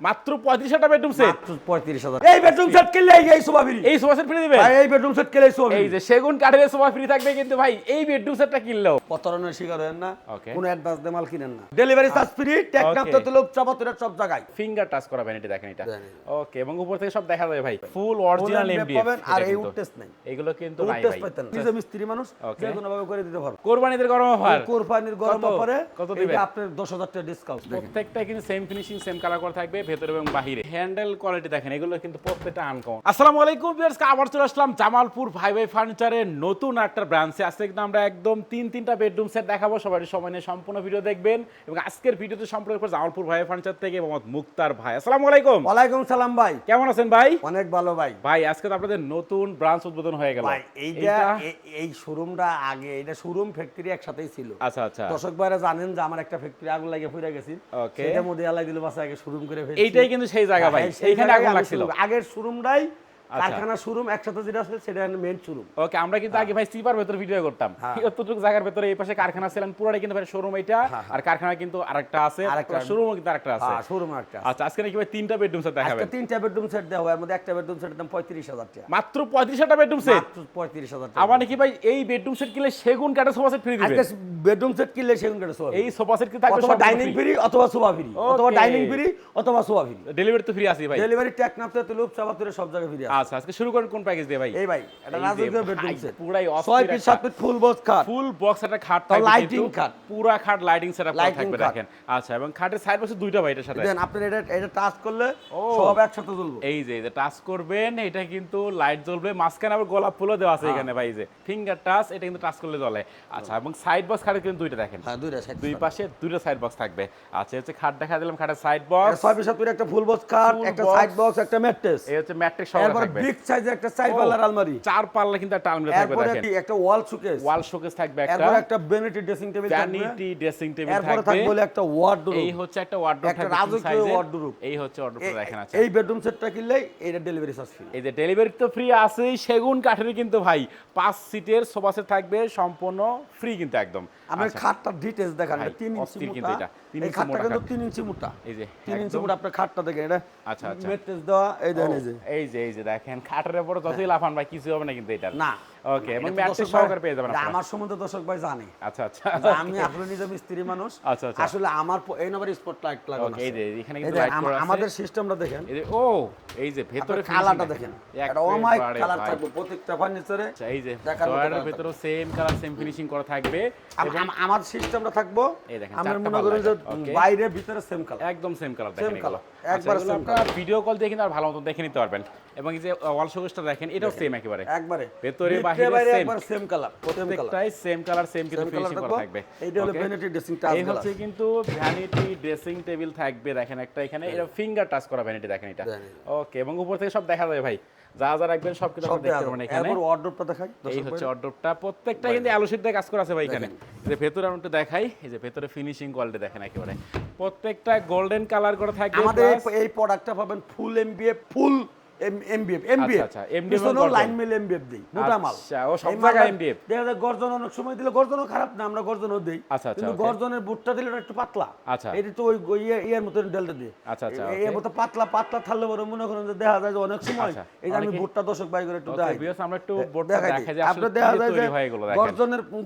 মাত্র 35,000 টাকা bedroom set, মাত্র 35,000। এই বেডরুম সেট কিনলে এই সোফা ফ্রি, এই সোফা সেট ফ্রি দিবেন ভাই। এই বেডরুম সেট কিনলে সোফা ফ্রি। এই যে সেগুন কাঠের সোফা ফ্রি থাকবে, কিন্তু ভাই এই বেডরুম সেটটা কিনলো প্রতারণার শিকার হবেন না, Okay. কোনো অ্যাডভান্স দিয়ে মাল কিনেন না। Delivery charge free, Teknaf Okay. তো লোক চাপাতুরা সব জায়গায় ফিঙ্গার টাচ করা ভ্যানিটি দেখেন এটা। জানি। ওকে, এবং উপর থেকে সব দেখা যায় ভাই, ফুল অরিজিনাল এমডিএফ পাবেন। আর এই উড টেস্ট নাই, এগুলো কিন্তু উড নাই টেস্ট ভাই। পাইতেন না। নিজে মিস্ত্রি মানুষ, Okay. যে কোনো ভাবে করে দিতে পারবো। কোরবানিদের গরম অফার, কোরবানির গরম কত? অফারে কত এই দিবেন? যে আপনার 10,000 টাকা ডিসকাউন্ট দেখেন। প্রত্যেকটা কিন্তু সেম ফিনিশিং সেম কালার করা থাকবে ভেতরে এবং বাহিরে। হ্যান্ডেল কোয়ালিটি দেখেন, এগুলো কিন্তু প্রত্যেকটা আনকমন। আসসালামু আলাইকুম ভিউয়ার্স, আবার চলে আসলাম জামালপুর ভাই ভাই ফার্নিচারের নতুন একটা ব্রাঞ্চে। আজকে কিন্তু আমরা একদম তিনটা বেডরুম সেট দেখাবো। সবাই সময় নিয়ে সম্পূর্ণ ভিডিও দেখবেন এবং আজকের ভিডিওতে সম্পর্ক করে জামালপুর ভাই ফার্নিচার থেকে মোহাম্মদ মুক্তার ভাই। আসসালামু আলাইকুম। ওয়ালাইকুম সালাম ভাই, কেমন আছেন ভাই? অনেক ভালো ভাই। ভাই আজকে তো আপনাদের নতুন ব্রাঞ্চ উদ্বোধন হয়ে গেল ভাই এই শোরুমটা আগে এটা শোরুম ফ্যাক্টরি একসাথেই ছিল। আচ্ছা আচ্ছা, দর্শক ভাইরা জানেন যে আমার একটা ফ্যাক্টরি আগুন লাগিয়ে পুড়ে গেছে। Okay. সেটা মধ্যে আলাই দিল বাসা আগে শোরুম করে ফেলছি। এইটাই কিন্তু সেই জায়গা ভাই, হ্যাঁ, সেই এইখানে জায়গায় আগুন আমি লাগছিল। আগের শোরুমটাই আচ্ছা। কারখানা শোরুম একসাথে যেটা আছে সেটা মেইন শোরুম। ওকে, আমরা কিন্তু আগে ভাই সিপার ভেতর ভিডিও করতাম। হ্যাঁ। এতটুকু জায়গার ভেতরে এই পাশে কারখানা ছিলেন, পুরোটাই কিন্তু ভাই শোরুম এইটা, হ্যাঁ। আর কারখানা কিন্তু আরেকটা আছে, আরেকটা। শোরুমও কিন্তু আরেকটা আছে। হ্যাঁ, শোরুম একটা আছে। আচ্ছা, আজকে নাকি ভাই তিনটা বেডরুম সেট দেখাবেন। আজকে তিনটা বেডরুম সেট দেওয়া হয়, এর মধ্যে একটা বেডরুম সেটের দাম 35,000 টাকা। মাত্র 35,000 টাকা বেডরুম সেট। মাত্র 35,000 টাকা। আবার নাকি ভাই এই বেডরুম সেট কিনলে সেগুন কাঠের সোফা সেট ফ্রি দিবেন। আজকে বেডরুম সেট কিনলে সেগুন কাটে সোফা। এই সোফা সেট কি থাকবে অথবা সব ডাইনিং ফ্রি অথবা সোফা ফ্রি, অথবা Okay. ডাইনিং ফ্রি অথবা সোফা ফ্রি। ডেলিভারি তো ফ্রি আছে ভাই। ডেলিভারি টেকনাফ থেকে লোক চাপাতুরা সব জায়গায় ফ্রি আছে। আচ্ছা, আজকে শুরু করেন কোন প্যাকেজ দিয়ে ভাই? এই ভাই এটা এই যে রাজকীয় ভাই, বেডরুম সেট, পুরাই 6 অস্থির ফিট একটা 7 ফিট ফুল বক্স খাট, ফুল বক্স একটা খাট তাও থাকবে, lighting কিন্তু খাট। পুরা খাট লাইটিং সেটআপ করা Lighting থাকবে খাট। দেখেন। আচ্ছা, এবং খাটের সাইড বক্স দুইটা ভাই এটার সাথে। দেন আপনি এটা টাচ করলে ও। সব একসাথে জ্বলবে। এই যে টাচ করবেন, এটা কিন্তু লাইট জ্বলবে, মাঝখানে আবার গোলাপ ফুলও দেওয়া আছে এখানে ভাই। এই যে ফিঙ্গার টাচ, এটা কিন্তু টাচ করলে জ্বলে। আচ্ছা, এবং সাইড বক্স খাটে কিন্তু দুইটা দেখেন, হ্যাঁ, দুইটা সাইড। দুই পাশে দুইটা সাইড বক্স থাকবে। আচ্ছা, হচ্ছে খাট দেখা দিলাম, খাটের সাইড বক্স, 6 ফিট 7 ফিট একটা ফুল বক্স খাট, Full একটা box। সাইড বক্স, একটা ম্যাট্রেস, এই হচ্ছে ম্যাট্রিক্স সহ এরপর থাকবে। বিগ সাইজের একটা সাইড পাল্লার আলমারি, চার পাল্লা কিন্তু একটা আলমিরা থাকবে এরপর দেখেন। একটা ওয়াল শোকেস, ওয়াল শোকেস থাকবে একটা, এরপর একটা ভ্যানিটি ড্রেসিং টেবিল থাকবে, ভ্যানিটি ড্রেসিং টেবিল এরপর থাকবে, থাকবে বলে একটা ওয়ার্ডরোব। এই হচ্ছে একটা ওয়ার্ডরোব একটা থাকবে, রাজকীয় সাইজের ওয়ার্ডরোব। এই হচ্ছে ওয়ার্ডরোবটা দেখেন। আচ্ছা, এই বেডরুম সেটটা কিনলে এটা ডেলিভারি চার্জ ফ্রি। এই যে ডেলিভারি তো ফ্রি আছেই, সেগুন কাঠের কিন্তু ভাই 5 সিটের সোফা সেট থাকবে সম্পূর্ণ ফ্রি কিন্তু একদম। আমি আচ্ছা, খাটটার ডিটেইলস দেখান, ভাই, এটা 3 ইঞ্চি অস্থির কিন্তু মোটা। এটা, 3 এই ইঞ্চি খাটটা মোটা কিন্তু খাট। 3 ইঞ্চি মোটা। এই যে 3 ইঞ্চি একদম। মোটা আপনার খাটটা দেখেন, এটা আচ্ছা আচ্ছা, ম্যাট্রেস দেওয়া, এই দেখেন এই যে। এই যে দেখেন খাটের উপর যতই লাফান ভাই কিছু হবে না কিন্তু এটা না। ওকে, এবং এটা তো ম্যাট্রেস দর্শক ভাই- সহকারে পেয়ে যাবেন এটা আপনারা। আমার সম্বন্ধে দর্শক ভাই জানে। আচ্ছা আচ্ছা, যে আমি আসলে নিজে মিস্ত্রি মানুষ। আচ্ছা, আচ্ছা। আসলে আমার এই নাম্বার স্পট লাইট লাগানো ওকে, এই আছে। যে এখানে এই কিন্তু দেখেন, লাইট করা আছে। আমাদের সিস্টেমটা দেখেন, এই যে ও, এই যে ভেতরে আপনার কালারটা দেখেন, এটা অমাইক কালার থাকবে প্রত্যেকটা ফার্নিচারে। আচ্ছা, এই যে দেখার মতো ডয়ারের colour ভেতরে সেম কালার সেম ফিনিশিং করা থাকবে এবং আমার সিস্টেমটা থাকবো, এই দেখেন আমরা চারটা মনে করেন যে পাল্লা, okay। বাইরে ভিতরে সেম কালার। একদম সেম কালার Same দেখেন এগুলো। colour, আচ্ছা, একবারে এগুলো same আপনারা ভিডিও কল দিয়ে কিন্তু আর ভালো মতো দেখে নিতে পারবেন। এবং এই যে ওয়াল শোকেসটা দেখেন, এটাও সেম একেবারে, একবারে ভেতরে ভিতরে বাহিরে বাইরে same। একবার সেম কালার, সেম কালার। প্রত্যেকটাই সেম কালার সেম কিন্তু Same colour ফিনিশিং করা থাকবে। থাকবে। এইটা হলো Okay? ভ্যানিটি ড্রেসিং টাচ এই গ্লাস। হচ্ছে কিন্তু ভ্যানিটি ড্রেসিং টেবিল থাকবে দেখেন একটা এখানে, এটা ফিঙ্গার টাচ করা ভ্যানিটি দেখেন এটা। জানি। ওকে, এবং উপর থেকে সব দেখা যায় ভাই, যা যা রাখবেন সব কিছু সব আপনি দেখতে পারবেন এখানে। এরপর ওয়ার্ডরোবটা দেখাই এই দর্শক হচ্ছে ভাই। অর্ডারটা, প্রত্যেকটা কিন্তু অ্যালোশিট দিয়ে কাজ করা আছে ভাই এখানে। এই যে ভেতরে আমি একটু দেখাই, এই যে ভেতরে ফিনিশিং কোয়ালিটি দেখেন একেবারে, প্রত্যেকটা গোল্ডেন কালার করে থাকবে। আমাদের plus- এই প্রোডাক্টটা পাবেন ফুল এমবিএফ, ফুল এমবিএফ, এমবিএফ আচ্ছা, MDF এবং গর্জন। লাইন মিল এমবিএফ দেই, মোটা মাল। আচ্ছা, ও সব এই জায়গায় মালটা MDF। দেখা যায় গর্জন অনেক সময় দিলে গর্জনও খারাপ না, আমরা গর্জনও দেই। আচ্ছা, আচ্ছা, কিন্তু okay। গর্জনের বুটটা দিলে ওটা একটু পাতলা। আচ্ছা। এটা তো ওই ইয়ার মতন ডেলটা দিয়ে। আচ্ছা, আচ্ছা, এই okay। মতো পাতলা পাতলা থাকলে বড় মনে করেন যে দেখা যায় যে অনেক সময় আচ্ছা, এই যে আমি অনেকে- বুটটা দর্শক ভাই করে একটু Okay, দেখাই। viewers, আমরা একটু বোর্ডটা দেখাই দেখাই যে দিই। আসলে আপনার দেখা কি যায় যে তৈরি হয় এগুলো দেখেন।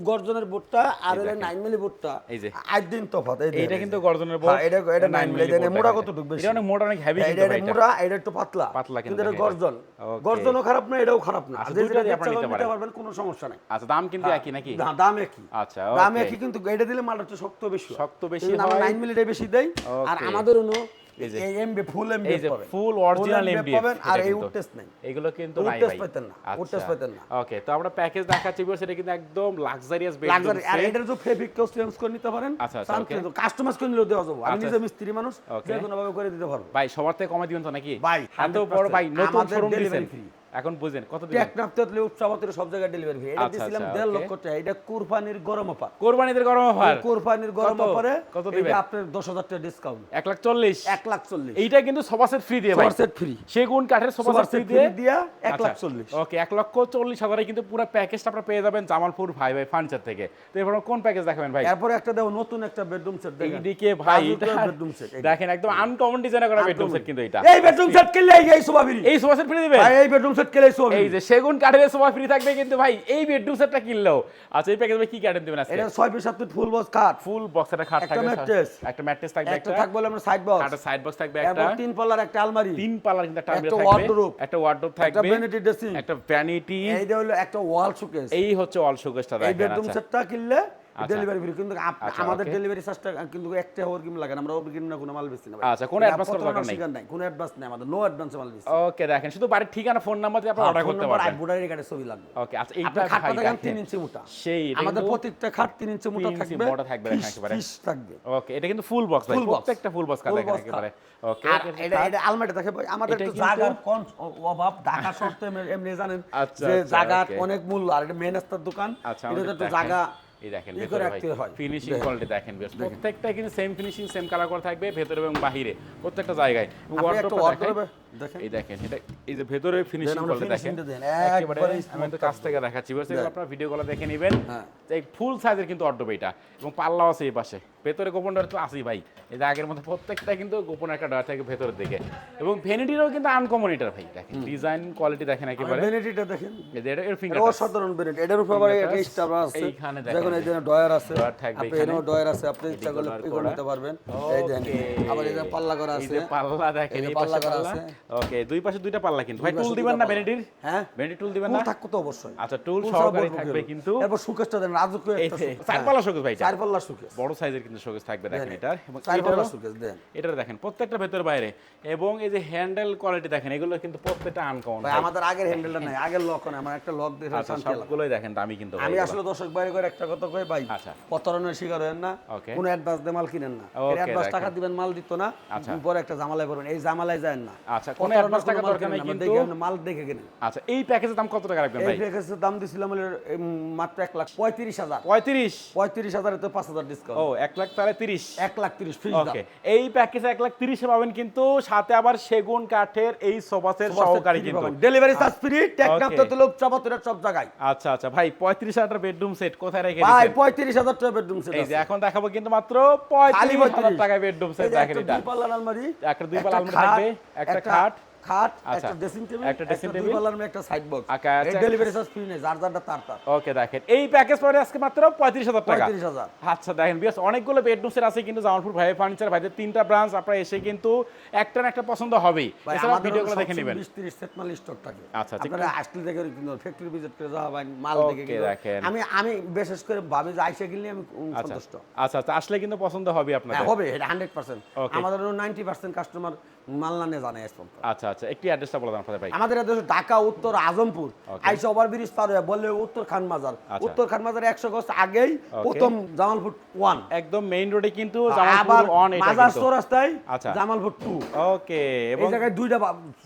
গর্জনের বুটটা আর এই এর দেখেন। 9 মিলি বুটটা এই যে। 8 দিন তফাৎ। এই এইটা দেখেন, কিন্তু এই যে। গর্জনের হ্যাঁ, বোর্ড, এটা 9 মিলি দেন, মোটা কতটুকু বেশি। এটা অনেক মোটা, অনেক হেভি কিন্তু এটা ভাই এটা। মোটা, এটা একটু পাতলা। পাতলা কিন্তু এটা দেখেন গর্জন। এটা। Okay। গর্জনও খারাপ না, এটাও খারাপ না। আচ্ছা, যে দুইটা যেটা দিয়ে আপনারা ইচ্ছা নিতে করে নিতে পারেন। পারবেন, কোনো সমস্যা নাই। আচ্ছা, দাম কিন্তু একই নাকি? দাম একই। আচ্ছা, দাম okay। একই, কিন্তু এটা দিলে মালটা একটু শক্ত বেশি হয়। শক্ত বেশি এই জন্য আমরা হয়। 9 মিলিটাই বেশি দেই। আর Okay। আমাদের অনু এই যে। এই এমবি ফুল এমবি এই যে পাবেন। ফুল অরিজিনাল এমডিএফ পাবেন, আর এই উড টেস্ট নাই। এগুলো কিন্তু উড নাই টেস্ট ভাই। পাইতেন না, উড আচ্ছা, টেস্ট পাইতেন না। ওকে, তো আমরা প্যাকেজ দেখাচ্ছি ভিউয়ার্স, এটা কিন্তু একদম লাক্সারিয়াস বেডরুম লাক্সারি। আর সেট। এটার যে ফেব্রিক কেউ চেঞ্জ করে নিতে পারেন। আচ্ছা, আচ্ছা, okay। কাস্টমাইজ করে নিলেও দেওয়া যাবে। আমি আচ্ছা। নিজে মিস্ত্রি মানুষ, Okay। যে কোনো ভাবে করে দিতে পারবো। ভাই সবার থেকে কমাই দিবেন তো নাকি? ভাই এত বড় ভাই, নতুন আমাদের শোরুম ডেলিভারি দিবেন। ফ্রি। এখন বুঝেন কত দিবেন? টেকনাফ তেতুলিয়া উৎসাবতের সব জায়গায় ডেলিভারি ফ্রি। এটা আচ্ছা, দিছিলাম আচ্ছা, 1.5 okay। লক্ষ টাকা। এটা কুরবানির গরম অফার। কোরবানিদের গরম অফার কুরবানির গরম কত? অফারে কত দিবেন? এটা আপনার 10,000 টাকা ডিসকাউন্ট। 1,40,000 1,40,000 এইটা কিন্তু সোফা সেট ফ্রি দিয়ে ভাই, সোফা সেট ফ্রি। সেগুন কাঠের sofa sofa set set free free দিয়ে দিয়া 1,40,000। ওকে 1,40,000 কিন্তু পুরো প্যাকেজটা আপনারা পেয়ে যাবেন জামালপুর ভাই ভাই ফার্নিচার থেকে। তো এরপর কোন প্যাকেজ দেখাবেন ভাই? এরপরে একটা দেখো নতুন একটা বেডরুম সেট দেখেন। এইদিকে ভাই এটা বেডরুম সেট দেখেন একদম আনকমন ডিজাইন করা বেডরুম সেট কিন্তু এটা। এই বেডরুম সেট কিনলে এই সোফা ফ্রি। এই সোফা সেট ফ্রি দিবেন? ভাই এই বেডরুম সেট কিনলে সোফা এই ফ্রি। যে সেগুন কাঠের সোফা ফ্রি থাকবে কিন্তু ভাই এই বেডরুম সেটটা কিনলেও। আচ্ছা এই প্যাকেজে কি কাটেন দিবেন আজকে? এটা 6 piece 7 full box cut. Full box একটা খাট একটা থাকবে, mattress। একটা ম্যাট্রেস থাকবে, একটা থাকবে হলো আমরা সাইড বক্স। একটা সাইড বক্স থাকবে, একটা এরপর 3 পাল্লার একটা আলমারি। 3 পাল্লার কিন্তু একটা আলমারি একটা থাকবে, wardrobe। একটা ওয়ার্ডরোব একটা থাকবে, ভ্যানিটি ড্রেসিং। একটা ভ্যানিটি, এইটা হলো একটা ওয়াল শোকেস। এই হচ্ছে অল শোকেসটা এই দেখেন। বেডরুম আচ্ছা সেটটা কিনলে আচ্ছা। Delivery free. কিন্তু আচ্ছা, আমাদের okay। ডেলিভারি চার্জটা কিন্তু একটা হোর কিম লাগে না। আমরা ওর কিনা কোনো মাল বেচি না ভাই। আচ্ছা, কোনো এটা advance করার দরকার প্রতারণার নাই। শিকার নাই। কোনো অ্যাডভান্স নাই আমাদের। নো অ্যাডভান্সে মাল বেচি। ওকে দেখেন শুধু বাড়ির ঠিকানা ফোন নাম্বার দিয়ে আপনি অর্ডার করতে পারবেন। বুড়ার রেখাটে ছবি লাগবে। ওকে আচ্ছা এইটা আপনার খাটটা ভাই দেখেন দেখেন 3 ইঞ্চি মোটা। সেই এটা আমাদের কিন্তু প্রত্যেকটা খাট 3 ইঞ্চি মোটা 3 ইঞ্চি থাকবে। মোটা থাকবে দেখেন একেবারে। ফিস থাকবে। ওকে এটা কিন্তু ফুল বক্স ভাই, Full box। প্রত্যেকটা ফুল বক্স Full দেখেন box একেবারে। ওকে আর এটা আলমারিটা দেখে ভাই আমাদের এটা তো কিন্তু- জায়গার কোন অভাব ঢাকা শহর তো এমনি জানেন আচ্ছা, যে আচ্ছা, জায়গার okay। অনেক মূল্য। আর এটা মেন রাস্তার দোকান। আচ্ছা এটা আমাদের তো দেখেন, জায়গা এই দেখেন ই করে ভেতরে ভাই রাখতে হয়। ফিনিশিং দেখেন। কোয়ালিটি দেখেন বেশ প্রত্যেকটা কিন্তু সেম ফিনিশিং সেম কালার করা থাকবে ভেতরে এবং বাহিরে প্রত্যেকটা জায়গায়। এবং আপনি একটা wardrobe-টা wardrobe দেখাই। দেখেন। এই দেখেন এটা এই যে ভেতরে ফিনিশিং আমরা কোয়ালিটি দেখেন finishing-টা দেখেন, একেবারে একবারে আমি তো কাছ থেকে দেখাচ্ছি বস এগুলো আপনারা ভিডিও কলে দেখে নেবেন। হ্যাঁ। এই ফুল সাইজের কিন্তু wardrobe এটা এবং পাল্লাও আছে এই পাশে। ভেতরে গোপন ডয়ার তো আছেই ভাই। এই যে আগের মতো প্রত্যেকটা কিন্তু গোপন একটা ডয়ার থাকে ভেতরের দিকে এবং ভ্যানিটিরও কিন্তু আনকমন এটার ভাই দেখেন ডিজাইন কোয়ালিটি দেখেন একেবারে। ভ্যানিটিটা দেখেন। এই যে এর এটা ফিঙ্গার অসাধারণ ভ্যানিটি। এটার উপর আবার Fingerটা একটা স্টার আছে। এইখানে দেখেন দেখুন এই যে যে ডয়ার আছে। ডয়ার থাকবে আপনি এখানে। এখানেও ডয়ার আছে। আপনি ইচ্ছা করলে ডয়ার এগুলো করা। নিতে পারবেন। এই দেন। Okay। আবার এই যে পাল্লা করা এই আছে। যে পাল্লা দেখেন এই যে এই পাল্লা পাশে করা পাল্লা। আছে। ওকে দুই পাশে দুইটা পাল্লা কিন্তু ভাই দুই টুল পাশে দিবেন দুইটা না পাল্লা। ভ্যানিটির? হ্যাঁ। ভ্যানিটি টুল দিবেন টুল না? থাকতো তো অবশ্যই। আচ্ছা টুল টুল সহকারে ছাড়া থাকবে ভরপুর কিন্তু এরপর শোকেসটা দেন রাজুকে এই একটা যে শোকেস। চার পাল্লা শোকেস ভাই এটা। 4 পাল্লা শোকেস। বড় সাইজের কিন্তু শোকেস থাকবে দেখেন দেন। এটার এবং 4 পাল্লা এটারও শোকেস দেন। এটা দেখেন প্রত্যেকটা ভেতর বাইরে এবং এই যে হ্যান্ডেল কোয়ালিটি দেখেন এগুলো কিন্তু প্রত্যেকটা আনকমন ভাই আমাদের আগের হ্যান্ডেলটা নাই। আগের লক না। আমার একটা লক দেখে আচ্ছা শান্তি লাগলো। সবগুলোই দেখেন দামি কিন্তু ভাই আমি এগুলো। আসলে দর্শক বাইরে করে একটা কথা কই ভাই। আচ্ছা। প্রতারণার শিকার হয়েন না। Okay। কোনো অ্যাডভান্স দিয়ে মাল কিনেন না। Okay, অ্যাডভান্স টাকা দেখেন। দিবেন মাল দিত না। আচ্ছা। পরে একটা ঝামেলায় পড়বেন। এই ঝামেলায় যায় না। আচ্ছা কোনো প্রতারণার অ্যাডভান্স টাকা কোনো মাল দরকার নাই কিনেন না। কিন্তু দেখে আপনি মাল দেখে কিনেন। আচ্ছা এই প্যাকেজের দাম কত টাকা রাখবেন এই ভাই? প্যাকেজের দাম দিছিলাম হলো মাত্র 1,35,000। 35 35,000 তো 5,000 ডিসকাউন্ট। ও 1 লাখ তাহলে 30 1,30,000 ফ্রি দাম। ওকে এই প্যাকেজে 1,30,000 পাবেন কিন্তু সাথে আবার সেগুন কাঠের এই সোফা সেট সহকারী কিন্তু delivery charge free. Teknaf Okay। তো লোক চাপাতের সব জায়গায়। আচ্ছা আচ্ছা ভাই 35,000 বেডরুম সেট কোথায় রেখে ভাই দিয়েছেন? 35,000 টাকা বেডরুম সেট এই যে আছে। এখন দেখাবো কিন্তু মাত্র খালি 35,000 টাকায় বেডরুম সেট এই যে দেখেন একটা এটা দুই পাল্লার আলমারি, একটা দুই পাল্লা আলমারি খাট, থাকবে একটা খাট খাট, আচ্ছা, একটা ড্রেসিং টেবিল, একটা dressing দুই table, পাল্লার আলমারি, একটা সাইড বক্স। আচ্ছা, এই ডেলিভারি চার্জ ফ্রি নেই। যার যারটা তার তার। ওকে দেখেন এই প্যাকেজ পড়ে আজকে মাত্র 35,000 টাকা 35,000 আচ্ছা দেখেন বিয়াস অনেকগুলো বেডরুম সেট আছে কিন্তু জামালপুর ভাই ফার্নিচার ভাইদের 3টা ব্রাঞ্চ আপনারা এসে কিন্তু একটা না একটা পছন্দ হবেই ভাই এছাড়া আমাদের ভিডিওগুলো দেখে নেবেন 20-30 সেট মাল স্টক থাকে। আচ্ছা, ঠিক আপনারা আসলে দেখে কিন্তু ফ্যাক্টরি ভিজিট করে যাওয়া ভাই মাল Okay, দেখে কিন্তু দেখেন। আমি বিশেষ করে ভাবি যে আইসা কিনলে আমি আচ্ছা সন্তুষ্ট। আচ্ছা আচ্ছা আসলে কিন্তু পছন্দ হবে হ্যাঁ, আপনাদের হবে এটা 100%। Okay। আমাদের 90% কাস্টমার মাল না নিয়ে জানে এসব। আচ্ছা আচ্ছা একটি অ্যাড্রেসটা বলে দেন আপনাদের ভাই আমাদের দেশ ঢাকা উত্তর আজমপুর। Okay। আইসা ওভারব্রিজ পার হয়ে বললে উত্তর খান মাজার। আচ্ছা। উত্তর খান মাজার 100 গজ আগেই Okay। প্রথম জামালপুর 1। একদম মেইন রোডে কিন্তু আবার জামালপুর অন এটা মাজার কিন্তু চৌরাস্তায় আচ্ছা। জামালপুর 2। ওকে এই এবং জায়গায় দুইটা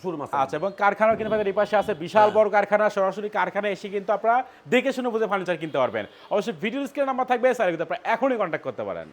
শোরুম আছে। আচ্ছা এবং কারখানাও কিন্তু আমাদের এই পাশে আছে বিশাল বড় কারখানা সরাসরি কারখানায় এসে কিন্তু আপনারা দেখে শুনে বুঝে ফার্নিচার কিনতে পারবেন অবশ্যই ভিডিও স্ক্রিনে নাম্বার থাকবে স্যার কিন্তু আপনারা এখনই কন্ট্যাক্ট করতে পারেন